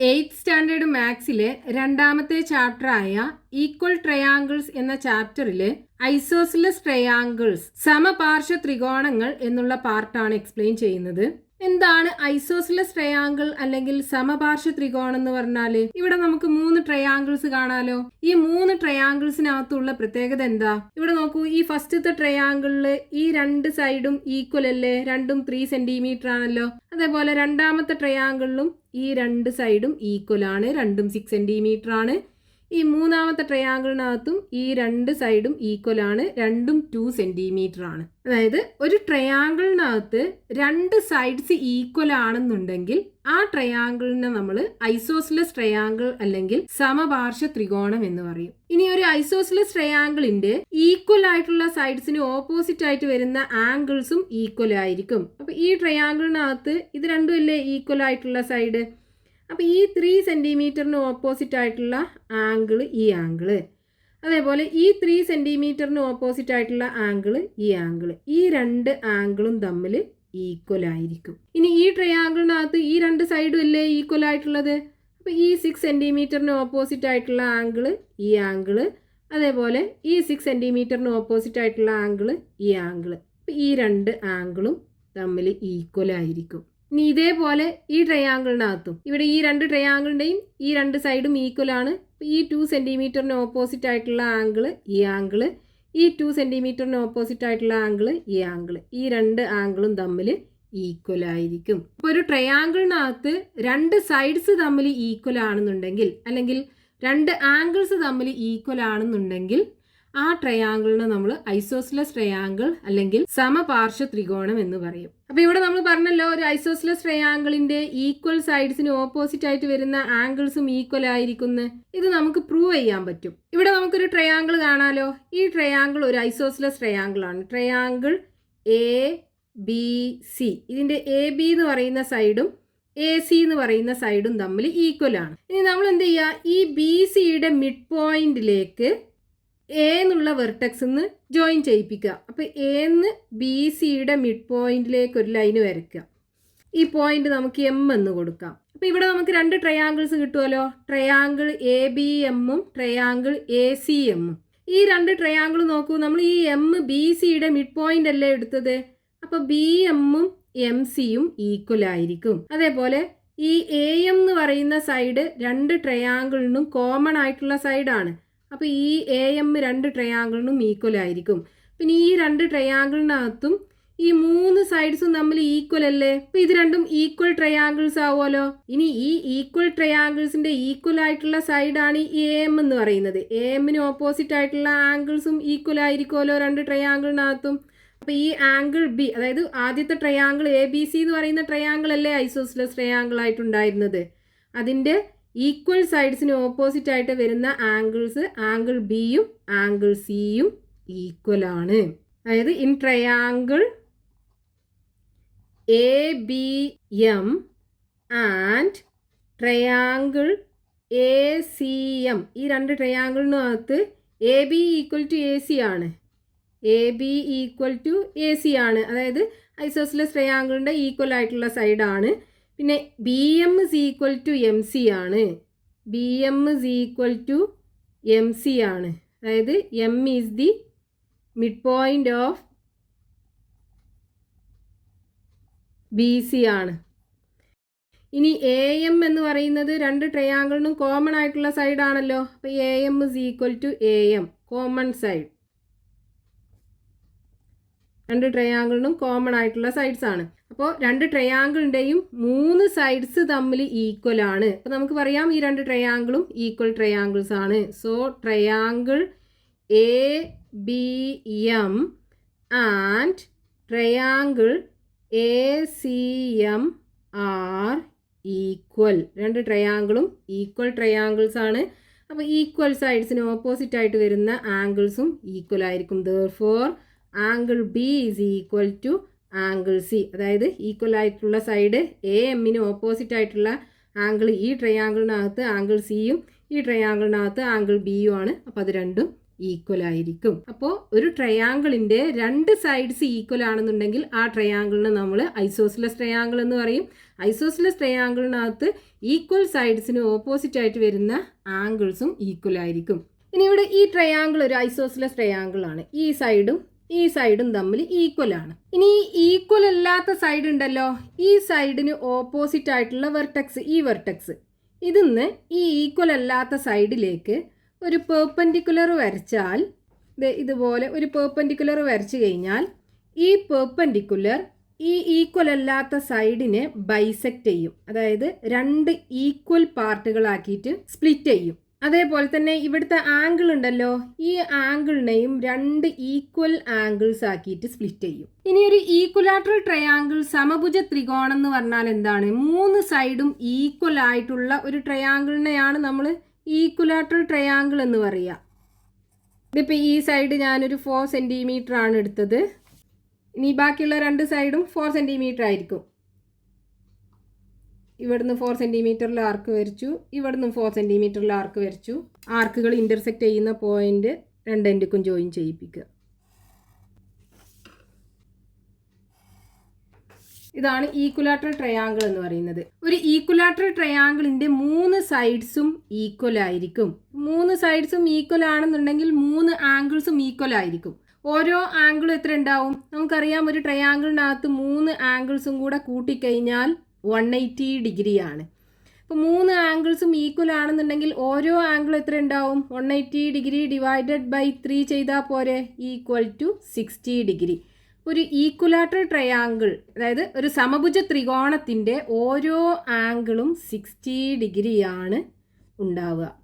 8th standard മാത്സിലെ രണ്ടാമത്തെ ചാപ്റ്ററായ equal triangles എന്ന ചാപ്റ്ററിലെ isosceles triangles സമപാർശ്വ ത്രികോണങ്ങൾ എന്നുള്ള പാർട്ടാണ് എക്സ്പ്ലെയിൻ ചെയ്യുന്നത്. എന്താണ് ഐസോസിലസ് ട്രയാങ്കിൾ അല്ലെങ്കിൽ സമപാർശ്വ ത്രികോണം എന്ന് പറഞ്ഞാല്? ഇവിടെ നമുക്ക് 3 ട്രയാങ്കിൾസ് കാണാലോ. ഈ 3 ട്രയാങ്കിൾസിനകത്തുള്ള പ്രത്യേകത എന്താ? ഇവിടെ നോക്കൂ, ഈ ഫസ്റ്റത്തെ ട്രയാങ്കിളില് ഈ 2 സൈഡും ഈക്വൽ അല്ലേ? രണ്ടും 3 സെന്റിമീറ്റർ ആണല്ലോ. അതേപോലെ രണ്ടാമത്തെ ട്രയാങ്കിളിലും ഈ 2 സൈഡും ഈക്വൽ ആണ്, രണ്ടും 6 സെന്റിമീറ്റർ ആണ്. ഈ മൂന്നാമത്തെ ട്രയാങ്കിളിനകത്തും ഈ 2 സൈഡും ഈക്വൽ ആണ്, രണ്ടും 2 സെന്റിമീറ്റർ ആണ്. അതായത് ഒരു ട്രയാങ്കിളിനകത്ത് 2 സൈഡ്സ് ഈക്വൽ ആണെന്നുണ്ടെങ്കിൽ ആ ട്രയാങ്കിളിനെ നമ്മൾ ഐസോസിലസ് ട്രയാങ്കിൾ അല്ലെങ്കിൽ സമപാർശ്വ ത്രികോണം എന്ന് പറയും. ഇനി ഒരു ഐസോസിലസ് ട്രയാങ്കിളിന്റെ ഈക്വൽ ആയിട്ടുള്ള സൈഡ്സിന് ഓപ്പോസിറ്റ് ആയിട്ട് വരുന്ന ആംഗിൾസും ഈക്വൽ ആയിരിക്കും. അപ്പൊ ഈ ട്രയാങ്കിളിനകത്ത് ഇത് രണ്ടും അല്ലേ ഈക്വൽ ആയിട്ടുള്ള സൈഡ്. അപ്പോൾ ഈ 3 സെന്റിമീറ്ററിന് ഓപ്പോസിറ്റ് ആയിട്ടുള്ള ആംഗിള് ഈ ആംഗിള്, അതേപോലെ ഈ 3 സെന്റിമീറ്ററിന് ഓപ്പോസിറ്റ് ആയിട്ടുള്ള ആംഗിള് ഈ ആംഗിള്, ഈ 2 ആംഗിളും തമ്മിൽ ഈക്വൽ ആയിരിക്കും. ഇനി ഈ ട്രയാങ്കിളിനകത്ത് ഈ 2 സൈഡും അല്ലേ ഈക്വൽ ആയിട്ടുള്ളത്. അപ്പോൾ ഈ 6 സെന്റിമീറ്ററിന് ഓപ്പോസിറ്റ് ആയിട്ടുള്ള ആംഗിള് ഈ ആംഗിള്, അതേപോലെ ഈ 6 സെന്റിമീറ്ററിന് ഓപ്പോസിറ്റ് ആയിട്ടുള്ള ആംഗിള് ഈ ആംഗിള്. അപ്പോൾ ഈ 2 ആംഗിളും തമ്മിൽ ഈക്വൽ ആയിരിക്കും. ഇനി ഇതേപോലെ ഈ ട്രയാങ്കിളിനകത്തും ഇവിടെ ഈ 2 ട്രയാങ്കിളിൻ്റെയും ഈ 2 സൈഡും ഈക്വൽ ആണ്. ഈ 2 സെന്റിമീറ്ററിന് ഓപ്പോസിറ്റ് ആയിട്ടുള്ള ആംഗിള് ഈ ആംഗിള്, ഈ 2 സെന്റിമീറ്ററിന് ഓപ്പോസിറ്റ് ആയിട്ടുള്ള ആംഗിള് ഈ ആംഗിള്, ഈ 2 ആംഗിളും തമ്മിൽ ഈക്വൽ ആയിരിക്കും. അപ്പോൾ ഒരു ട്രയാങ്കിളിനകത്ത് 2 സൈഡ്സ് തമ്മിൽ ഈക്വൽ ആണെന്നുണ്ടെങ്കിൽ അല്ലെങ്കിൽ 2 ആംഗിൾസ് തമ്മിൽ ഈക്വൽ ആണെന്നുണ്ടെങ്കിൽ ആ ട്രയാങ്കിളിനെ നമ്മൾ ഐസോസിലസ് ട്രയാങ്കിൾ അല്ലെങ്കിൽ സമപാർശ്വ ത്രികോണം എന്ന് പറയും. അപ്പോൾ ഇവിടെ നമ്മൾ പറഞ്ഞല്ലോ, ഒരു ഐസോസിലസ് ട്രയാങ്കിളിന്റെ ഈക്വൽ സൈഡ്സിന് ഓപ്പോസിറ്റ് ആയിട്ട് വരുന്ന ആംഗിൾസും ഈക്വൽ ആയിരിക്കുന്നു. ഇത് നമുക്ക് പ്രൂവ് ചെയ്യാൻ പറ്റും. ഇവിടെ നമുക്കൊരു ട്രയാങ്കിൾ കാണാലോ. ഈ ട്രയാങ്കിൾ ഒരു ഐസോസിലസ് ട്രയാങ്കിൾ ആണ്. Triangle ABC. ഇതിന്റെ AB എന്ന് പറയുന്ന സൈഡും AC എന്ന് പറയുന്ന സൈഡും തമ്മിൽ ഈക്വൽ ആണ്. ഇനി നമ്മൾ എന്ത് ചെയ്യുക, ഈ BCയുടെ മിഡ് പോയിന്റിലേക്ക് എ എന്നുള്ള വെർട്ടെക്സ് നിന്ന് ജോയിൻ ചെയ്യിപ്പിക്കുക. അപ്പോൾ എന്ന് BCയുടെ മിഡ് പോയിന്റിലേക്ക് ഒരു ലൈന് വരയ്ക്കുക. ഈ പോയിന്റ് നമുക്ക് M എന്ന് കൊടുക്കാം. അപ്പോൾ ഇവിടെ നമുക്ക് 2 ട്രയാങ്കിൾസ് കിട്ടുമല്ലോ. ട്രയാങ്കിൾ ABM-ഉം ട്രയാങ്കിൾ ACM-ഉം. ഈ 2 ട്രയാങ്കിൾ നോക്കൂ, നമ്മൾ ഈ BCയുടെ മിഡ് പോയിന്റ് അല്ലേ എടുത്തത്. അപ്പോൾ BM-ഉം MC-യും ഈക്വൽ ആയിരിക്കും. അതേപോലെ ഈ AM എന്ന് പറയുന്ന സൈഡ് 2 ട്രയാങ്കിളിനും കോമൺ ആയിട്ടുള്ള സൈഡാണ്. അപ്പോൾ ഈ AM 2 ട്രയാങ്കിളിനും ഈക്വൽ ആയിരിക്കും. പിന്നെ ഈ 2 ട്രയാങ്കിളിനകത്തും ഈ 3 സൈഡ്സും തമ്മിൽ ഈക്വൽ അല്ലേ. അപ്പോൾ ഇത് രണ്ടും ഈക്വൽ ട്രയാങ്കിൾസ് ആവുമല്ലോ. ഇനി ഈ ഈക്വൽ ട്രയാങ്കിൾസിന്റെ ഈക്വൽ ആയിട്ടുള്ള സൈഡാണ് ഈ AM എന്ന് പറയുന്നത്. AMന് ഓപ്പോസിറ്റ് ആയിട്ടുള്ള ആംഗിൾസും ഈക്വൽ ആയിരിക്കുമല്ലോ 2 ട്രയാങ്കിളിനകത്തും. അപ്പോൾ ഈ ആംഗിൾ B, അതായത് ആദ്യത്തെ ട്രയാങ്കിൾ ABC എന്ന് പറയുന്ന ട്രയാങ്കിൾ അല്ലേ ഐസോസിലസ് ട്രയാങ്കിൾ ആയിട്ടുണ്ടായിരുന്നത്. അതിൻ്റെ ഈക്വൽ സൈഡ്സിന് ഓപ്പോസിറ്റ് ആയിട്ട് വരുന്ന ആംഗിൾസ് ആംഗിൾ ബിയും ആംഗിൾ സിയും ഈക്വൽ ആണ്. അതായത് in triangle ABM and triangle ACM, ഈ 2 ട്രയാങ്കിളിനകത്ത് AB ഈക്വൽ ടു AC ആണ്. AB ഈക്വൽ ടു AC ആണ്. അതായത് ഐസോസിലസ് ട്രയാങ്കിളിൻ്റെ ഈക്വൽ ആയിട്ടുള്ള സൈഡാണ്. പിന്നെ BM is equal to MC ആണ്. BM is equal to MC ആണ്. അതായത് M is the midpoint of BC ആണ്. ഇനി AM എന്ന് പറയുന്നത് 2 ട്രയാങ്കിളിനും കോമൺ ആയിട്ടുള്ള സൈഡാണല്ലോ. അപ്പോൾ AM is equal to AM, common side. 2 ട്രയാങ്കിളിനും കോമൺ ആയിട്ടുള്ള സൈഡ്സ് ആണ്. അപ്പോൾ 2 ട്രയാങ്കിളിൻ്റെയും 3 സൈഡ്സ് തമ്മിൽ ഈക്വൽ ആണ്. അപ്പോൾ നമുക്ക് പറയാം ഈ 2 ട്രയാങ്കിളും ഈക്വൽ ട്രയാങ്കിൾസ് ആണ്. So triangle ABM and triangle ACM are equal. 2 ട്രയാങ്കിളും ഈക്വൽ ട്രയാങ്കിൾസ് ആണ്. അപ്പോൾ ഈക്വൽ സൈഡ്സിന് ഓപ്പോസിറ്റ് ആയിട്ട് വരുന്ന ആംഗിൾസും ഈക്വൽ ആയിരിക്കും. Therefore angle B is equal to angle C. അതായത് ഈക്വൽ ആയിട്ടുള്ള സൈഡ് AMന് ഓപ്പോസിറ്റ് ആയിട്ടുള്ള ആംഗിൾ ഈ ട്രയാങ്കിളിനകത്ത് ആംഗിൾ സിയും ഈ ട്രയാങ്കിളിനകത്ത് ആംഗിൾ ബിയും ആണ്. അപ്പോൾ അത് രണ്ടും ഈക്വൽ ആയിരിക്കും. അപ്പോൾ ഒരു ട്രയാങ്കിളിന്റെ രണ്ട് സൈഡ്സ് ഈക്വൽ ആണെന്നുണ്ടെങ്കിൽ ആ ട്രയാങ്കിളിന് നമ്മൾ ഐസോസിലസ് ട്രയാങ്കിൾ എന്ന് പറയും. ഐസോസിലസ് ട്രയാങ്കിളിനകത്ത് ഈക്വൽ സൈഡ്സിന് ഓപ്പോസിറ്റ് ആയിട്ട് വരുന്ന ആംഗിൾസും ഈക്വൽ ആയിരിക്കും. ഇനി ഇവിടെ ഈ ട്രയാങ്കിൾ ഒരു ഐസോസിലസ് ട്രയാങ്കിൾ ആണ്. ഈ സൈഡും തമ്മിൽ ഈക്വൽ ആണ്. ഇനി ഈ ഈക്വൽ അല്ലാത്ത സൈഡ് ഉണ്ടല്ലോ, ഈ സൈഡിന് ഓപ്പോസിറ്റ് ആയിട്ടുള്ള വെർട്ടെക്സ്, ഈ വെർട്ടെക്സ്, ഇതിന്ന് ഈ ഈക്വൽ അല്ലാത്ത സൈഡിലേക്ക് ഒരു പെർപെൻഡിക്കുലർ വരച്ചാൽ, ഇതുപോലെ ഒരു പെർപെൻഡിക്കുലർ വരച്ചു കഴിഞ്ഞാൽ ഈ പെർപെൻഡിക്കുലർ ഈ ഈക്വൽ അല്ലാത്ത സൈഡിനെ ബൈസെക്റ്റ് ചെയ്യും. അതായത് രണ്ട് ഈക്വൽ പാർട്ടുകളാക്കിയിട്ട് സ്പ്ലിറ്റ് ചെയ്യും. അതേപോലെ തന്നെ ഇവിടുത്തെ ആംഗിൾ ഉണ്ടല്ലോ, ഈ ആംഗിളിനെയും രണ്ട് ഈക്വൽ ആംഗിൾസ് ആക്കിയിട്ട് സ്പ്ലിറ്റ് ചെയ്യും. ഇനി ഒരു ഈക്വലാട്രൽ ട്രയാങ്കിൾ, സമഭുജ ത്രികോണം എന്ന് പറഞ്ഞാൽ എന്താണ്? മൂന്ന് സൈഡും ഈക്വൽ ആയിട്ടുള്ള ഒരു ട്രയാങ്കിളിനെയാണ് നമ്മൾ ഈക്വലാട്രൽ ട്രയാങ്കിൾ എന്ന് പറയുക. ഇതിപ്പോൾ ഈ സൈഡ് ഞാനൊരു 4 സെൻറ്റിമീറ്റർ ആണ് എടുത്തത്. ഇനി ബാക്കിയുള്ള രണ്ട് സൈഡും 4 സെൻറ്റിമീറ്റർ ആയിരിക്കും. ഇവിടുന്ന് 4 സെൻറ്റിമീറ്ററിൽ ആർക്ക് വരച്ചു, ഇവിടുന്ന് 4 സെൻറ്റിമീറ്ററിൽ ആർക്ക് വരച്ചു. ആർക്കുകൾ ഇൻ്റർസെക്റ്റ് ചെയ്യുന്ന പോയിന്റ് രണ്ടെൻഡിക്കും ജോയിൻ ചെയ്യിപ്പിക്കുക. ഇതാണ് ഈക്വലാട്രൽ ട്രയാങ്കിൾ എന്ന് പറയുന്നത്. ഒരു ഈക്വലാട്രൽ ട്രയാങ്കിളിൻ്റെ 3 സൈഡ്സും ഈക്വൽ ആയിരിക്കും. 3 സൈഡ്സും ഈക്വൽ ആണെന്നുണ്ടെങ്കിൽ 3 ആംഗിൾസും ഈക്വൽ ആയിരിക്കും. ഓരോ ആംഗിളും എത്ര ഉണ്ടാവും? നമുക്കറിയാം, ഒരു ട്രയാങ്കിളിനകത്ത് 3 ആംഗിൾസും കൂടെ കൂട്ടിക്കഴിഞ്ഞാൽ 180 ഡിഗ്രിയാണ്. അപ്പോൾ 3 ആംഗിൾസും ഈക്വൽ ആണെന്നുണ്ടെങ്കിൽ ഓരോ ആംഗിൾ എത്ര ഉണ്ടാവും? 180 ഡിഗ്രി ഡിവൈഡഡ് ബൈ 3 ചെയ്താൽ പോരെ, ഈക്വൽ ടു 60 ഡിഗ്രി. ഒരു ഈക്വലാട്രൽ ട്രയാങ്കിൾ, അതായത് ഒരു സമഭുജ ത്രികോണത്തിൻ്റെ ഓരോ ആംഗിളും 60 ഡിഗ്രിയാണ് ഉണ്ടാവുക.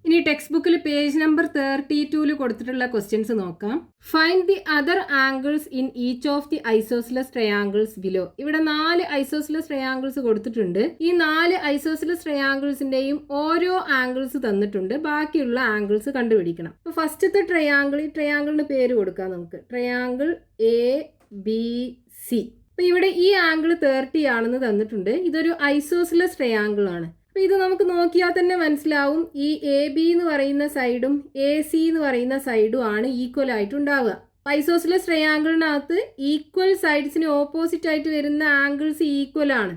ഇനി ടെക്സ്റ്റ് ബുക്കിൽ പേജ് നമ്പർ 32 കൊടുത്തിട്ടുള്ള ക്വസ്റ്റ്യൻസ് നോക്കാം. Find the other angles in each of the isosceles triangles below. ഇവിടെ 4 ഐസോസിലസ് ട്രയാങ്കിൾസ് കൊടുത്തിട്ടുണ്ട്. ഈ 4 ഐസോസിലസ് ട്രയാങ്കിൾസിന്റെയും ഓരോ ആംഗിൾസ് തന്നിട്ടുണ്ട്. ബാക്കിയുള്ള ആംഗിൾസ് കണ്ടുപിടിക്കണം. അപ്പോൾ ഫസ്റ്റത്തെ ട്രയാങ്കിൾ, ഈ ട്രയാങ്കിളിന് പേര് കൊടുക്കാം നമുക്ക്. Triangle ABC. അപ്പോൾ ഇവിടെ ഈ ആംഗിൾ 30 ആണെന്ന് തന്നിട്ടുണ്ട്. ഇതൊരു ഐസോസിലസ് ട്രയാങ്കിൾ ആണ്. അപ്പോൾ ഇത് നമുക്ക് നോക്കിയാൽ തന്നെ മനസ്സിലാവും, ഈ AB എന്ന് പറയുന്ന സൈഡും AC എന്ന് പറയുന്ന സൈഡും ആണ് ഈക്വൽ ആയിട്ടുണ്ടാവുക. ഐസോസിലസ് ട്രയാങ്കിളിനകത്ത് ഈക്വൽ സൈഡ്സിന് ഓപ്പോസിറ്റ് ആയിട്ട് വരുന്ന ആംഗിൾസ് ഈക്വൽ ആണ്.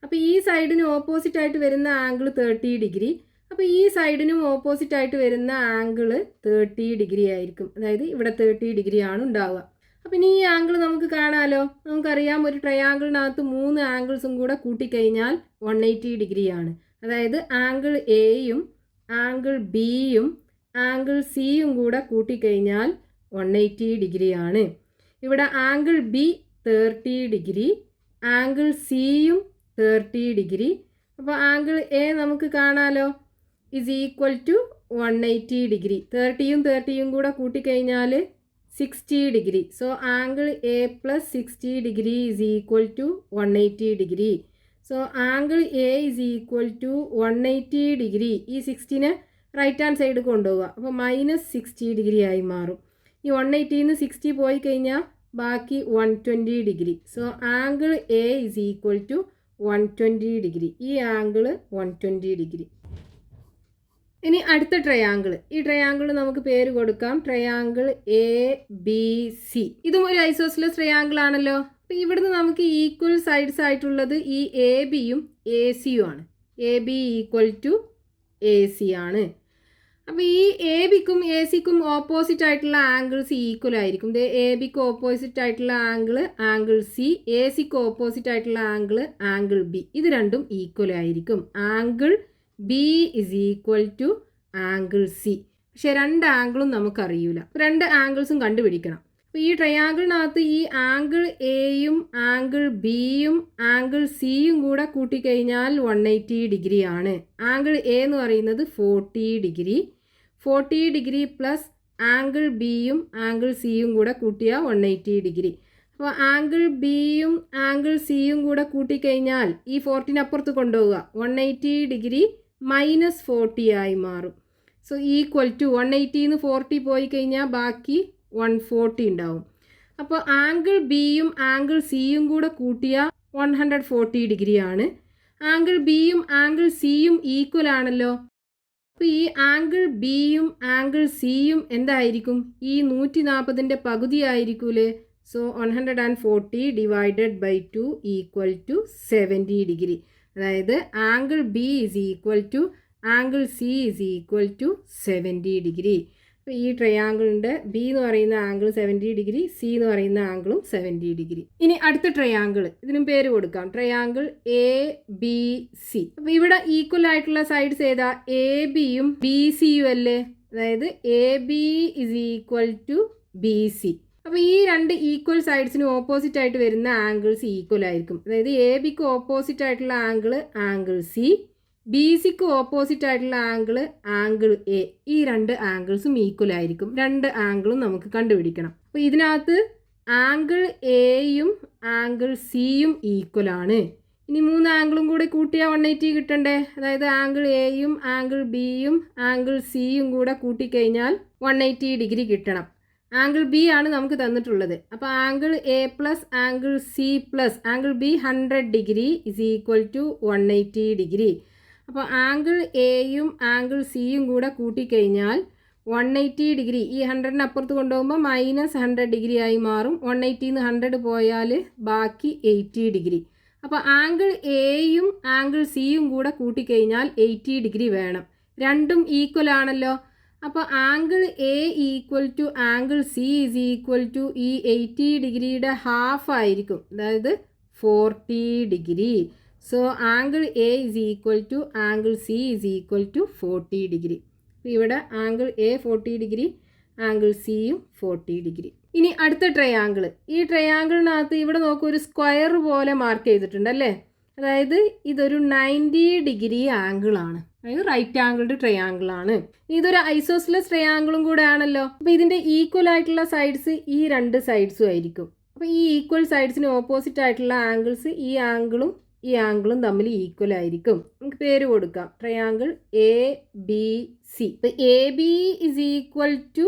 അപ്പോൾ ഈ സൈഡിന് ഓപ്പോസിറ്റ് ആയിട്ട് വരുന്ന ആംഗിൾ 30 ഡിഗ്രി. അപ്പോൾ ഈ സൈഡിനും ഓപ്പോസിറ്റ് ആയിട്ട് വരുന്ന ആംഗിൾ 30 ഡിഗ്രി ആയിരിക്കും. അതായത് ഇവിടെ 30 ഡിഗ്രി ആണ് ഉണ്ടാവുക. അപ്പം ഇനി ഈ ആംഗിൾ നമുക്ക് കാണാമല്ലോ. നമുക്കറിയാം, ഒരു ട്രയാങ്കിളിനകത്ത് 3 ആംഗിൾസും കൂടെ കൂട്ടിക്കഴിഞ്ഞാൽ 180 ഡിഗ്രിയാണ്. അതായത് ആംഗിൾ എയും ആംഗിൾ ബിയും ആംഗിൾ സിയും കൂടെ കൂട്ടിക്കഴിഞ്ഞാൽ 180 ഡിഗ്രിയാണ്. ഇവിടെ ആംഗിൾ ബി 30 ഡിഗ്രി, ആംഗിൾ സിയും 30 ഡിഗ്രി. അപ്പോൾ ആംഗിൾ എ നമുക്ക് കാണാമല്ലോ, ഇസ് ഈക്വൽ ടു 180 ഡിഗ്രി. 30യും 30യും കൂടെ കൂട്ടിക്കഴിഞ്ഞാൽ 60 degree. So angle A plus 60 degree is equal to 180 degree. So angle A is equal to 180 degree. ഈ 60നെ റൈറ്റ് ഹാൻഡ് സൈഡ് കൊണ്ടുപോവുക. അപ്പോൾ -60 ഡിഗ്രി ആയി മാറും. ഈ 180ന്ന് 60 പോയി കഴിഞ്ഞാൽ ബാക്കി 120 degree. So angle A is equal to 120 degree. ഈ ആംഗിൾ 120 ഡിഗ്രി. ഇനി അടുത്ത ട്രയാങ്കിൾ, ഈ ട്രയാങ്കിൾ നമുക്ക് പേര് കൊടുക്കാം ട്രയാങ്കിൾ ABC. ഇതും ഒരു ഐസോസിലസ് ട്രയാങ്കിൾ ആണല്ലോ. അപ്പോൾ ഇവിടുന്ന് നമുക്ക് ഈക്വൽ സൈഡ്സ് ആയിട്ടുള്ളത് ഈ ABയും ACയും ആണ്. AB ഈക്വൽ ടു AC ആണ്. അപ്പോൾ ഈ ABക്കും ACക്കും ഓപ്പോസിറ്റ് ആയിട്ടുള്ള ആംഗിൾസ് ഈക്വൽ ആയിരിക്കും. ABക്ക് ഓപ്പോസിറ്റ് ആയിട്ടുള്ള ആംഗിൾ C, ACക്ക് ഓപ്പോസിറ്റ് ആയിട്ടുള്ള ആംഗിൾ B. ഇത് രണ്ടും ഈക്വൽ ആയിരിക്കും. Angle B is equal to angle C. പക്ഷേ രണ്ട് ആംഗിളും നമുക്കറിയില്ല. 2 ആംഗിൾസും കണ്ടുപിടിക്കണം. അപ്പോൾ ഈ ട്രയാങ്കിളിനകത്ത് ഈ ആംഗിൾ എയും ആംഗിൾ ബിയും ആംഗിൾ സിയും കൂടെ കൂട്ടിക്കഴിഞ്ഞാൽ 180 ഡിഗ്രിയാണ്. ആംഗിൾ എ എന്ന് പറയുന്നത് 40 ഡിഗ്രി. 40 ഡിഗ്രി പ്ലസ് ആംഗിൾ ബിയും ആംഗിൾ സിയും കൂടെ കൂട്ടിയാൽ 180 ഡിഗ്രി. അപ്പോൾ ആംഗിൾ ബിയും ആംഗിൾ സിയും കൂടെ കൂട്ടിക്കഴിഞ്ഞാൽ ഈ 40 അപ്പുറത്ത് കൊണ്ടുപോവുക. 180 ഡിഗ്രി -40 ആയി മാറും. സോ ഈക്വൽ ടു 180ന്ന് 40 പോയി കഴിഞ്ഞാൽ ബാക്കി 140 ഉണ്ടാവും. അപ്പോൾ ആംഗിൾ ബിയും ആംഗിൾ സിയും കൂടെ കൂട്ടിയാൽ 140 ഡിഗ്രിയാണ്. ആംഗിൾ ബിയും ആംഗിൾ സിയും ഈക്വൽ ആണല്ലോ. അപ്പോൾ ഈ ആംഗിൾ ബിയും ആംഗിൾ സിയും എന്തായിരിക്കും? ഈ 140ൻ്റെ പകുതി ആയിരിക്കൂലേ? So 140 divided by 2 equal to 70 degree. അതായത് angle B is equal to angle C is equal to 70 degree. അപ്പോൾ ഈ ട്രയാങ്കിളിൻ്റെ ബി എന്ന് പറയുന്ന ആംഗിൾ 70 ഡിഗ്രി, സി എന്ന് പറയുന്ന ആംഗിളും 70 ഡിഗ്രി. ഇനി അടുത്ത ട്രയാങ്കിൾ, ഇതിനും പേര് കൊടുക്കാം, ട്രയാങ്കിൾ എ ബി സി. അപ്പോൾ ഇവിടെ ഈക്വൽ ആയിട്ടുള്ള സൈഡ്സ് ഏതാ? എ ബിയും ബി സിയും അല്ലേ? അതായത് A B is equal to B C. അപ്പോൾ ഈ രണ്ട് ഈക്വൽ സൈഡ്സിന് ഓപ്പോസിറ്റ് ആയിട്ട് വരുന്ന ആംഗിൾസ് ഈക്വൽ ആയിരിക്കും. അതായത് എ ബിക്ക് ഓപ്പോസിറ്റ് ആയിട്ടുള്ള ആംഗിൾ സി, ബി സിക്ക് ഓപ്പോസിറ്റ് ആയിട്ടുള്ള ആംഗിൾ എ. ഈ രണ്ട് ആംഗിൾസും ഈക്വൽ ആയിരിക്കും. രണ്ട് ആംഗിളും നമുക്ക് കണ്ടുപിടിക്കണം. അപ്പോൾ ഇതിനകത്ത് ആംഗിൾ എയും ആംഗിൾ സിയും ഈക്വൽ ആണ്. ഇനി 3 ആംഗിളും കൂടെ കൂട്ടിയാൽ 180 കിട്ടണ്ടേ? അതായത് ആംഗിൾ എയും ആംഗിൾ ബിയും ആംഗിൾ സിയും കൂടെ കൂട്ടിക്കഴിഞ്ഞാൽ 180 ഡിഗ്രി കിട്ടണം. ആംഗിൾ ബി ആണ് നമുക്ക് തന്നിട്ടുള്ളത്. അപ്പോൾ angle A plus angle C plus angle B 100 degree is equal to 180 degree. അപ്പോൾ ആംഗിൾ എയും ആംഗിൾ സിയും കൂടെ കൂട്ടിക്കഴിഞ്ഞാൽ 180 ഡിഗ്രി, ഈ 100ന് അപ്പുറത്ത് കൊണ്ടുപോകുമ്പോൾ -100 ഡിഗ്രി ആയി മാറും. 180ന്ന് 100 പോയാൽ ബാക്കി 80 ഡിഗ്രി. അപ്പോൾ ആംഗിൾ എയും ആംഗിൾ സിയും കൂടെ കൂട്ടിക്കഴിഞ്ഞാൽ 80 ഡിഗ്രി വേണം. രണ്ടും ഈക്വൽ ആണല്ലോ. അപ്പോൾ angle A equal to angle C is equal to ഈ 80 ഡിഗ്രിയുടെ ഹാഫ് ആയിരിക്കും, അതായത് 40 degree. So angle A is equal to angle C is equal to 40 degree. അപ്പോൾ ഇവിടെ ആംഗിൾ എ 40 ഡിഗ്രി, ആംഗിൾ സിയും 40 ഡിഗ്രി. ഇനി അടുത്ത ട്രയാങ്കിൾ. ഈ ട്രയാങ്കിളിനകത്ത് ഇവിടെ നോക്കൂ, ഒരു സ്ക്വയർ പോലെ മാർക്ക് ചെയ്തിട്ടുണ്ട് അല്ലേ? അതായത് ഇതൊരു 90 ഡിഗ്രി ആംഗിളാണ്, അതായത് റൈറ്റ് ആംഗിൾഡ് ട്രയാങ്കിൾ ആണ്. ഇതൊരു ഐസോസ്ലസ് ട്രയാങ്കിളും കൂടെ ആണല്ലോ. അപ്പോൾ ഇതിൻ്റെ ഈക്വൽ ആയിട്ടുള്ള സൈഡ്സ് ഈ രണ്ട് സൈഡ്സും ആയിരിക്കും. അപ്പോൾ ഈ ഈക്വൽ സൈഡ്സിന് ഓപ്പോസിറ്റ് ആയിട്ടുള്ള ആംഗിൾസ് ഈ ആംഗിളും തമ്മിൽ ഈക്വൽ ആയിരിക്കും. നമുക്ക് പേര് കൊടുക്കാം, ട്രയാങ്കിൾ എ ബി സി. ഇപ്പോൾ A B is equal to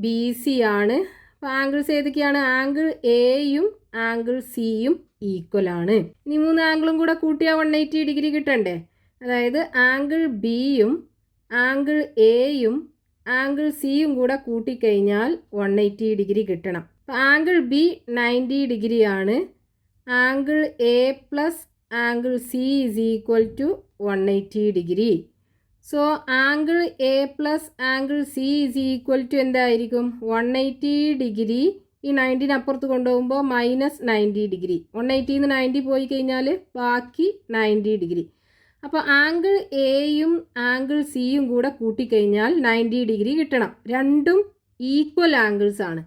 B C ആണ്. അപ്പോൾ ആംഗിൾസ് ഏതൊക്കെയാണ്? ആംഗിൾ എയും ആംഗിൾ സിയും ഈക്വൽ ആണ്. ഇനി 3 ആംഗിളും കൂടെ കൂട്ടിയാൽ 180 ഡിഗ്രി കിട്ടണ്ടേ? അതായത് ആംഗിൾ ബിയും ആംഗിൾ എയും ആംഗിൾ സിയും കൂടെ കൂട്ടിക്കഴിഞ്ഞാൽ 180 ഡിഗ്രി കിട്ടണം. അപ്പോൾ ആംഗിൾ ബി 90 ഡിഗ്രി ആണ്. Angle A plus angle C is equal to 180 degree. So angle A plus angle C is equal to എന്തായിരിക്കും? 180 ഡിഗ്രി. ഈ 90ന് അപ്പുറത്ത് കൊണ്ടുപോകുമ്പോൾ -90 ഡിഗ്രി. 180ന്ന് 90 പോയി കഴിഞ്ഞാൽ ബാക്കി 90 ഡിഗ്രി. അപ്പോൾ ആംഗിൾ എയും ആംഗിൾ സിയും കൂടെ കൂട്ടിക്കഴിഞ്ഞാൽ 90 ഡിഗ്രി കിട്ടണം. രണ്ടും ഈക്വൽ ആംഗിൾസ് ആണ്.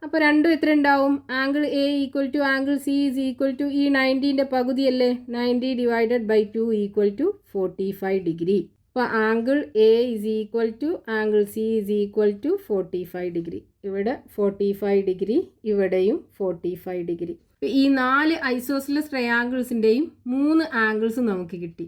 അപ്പോൾ രണ്ടും എത്ര ഉണ്ടാവും? Angle A equal to angle C is equal to ഈ 90ൻ്റെ പകുതിയല്ലേ, 90 divided by 2 equal to 45 degree. അപ്പോൾ angle A is equal to angle C is equal to 45 degree. ഇവിടെ 45 ഡിഗ്രി, ഇവിടെയും 45 ഡിഗ്രി. ഈ 4 ഐസോസ്ലസ് ട്രയാങ്കിൾസിൻ്റെയും 3 ആംഗിൾസ് നമുക്ക് കിട്ടി.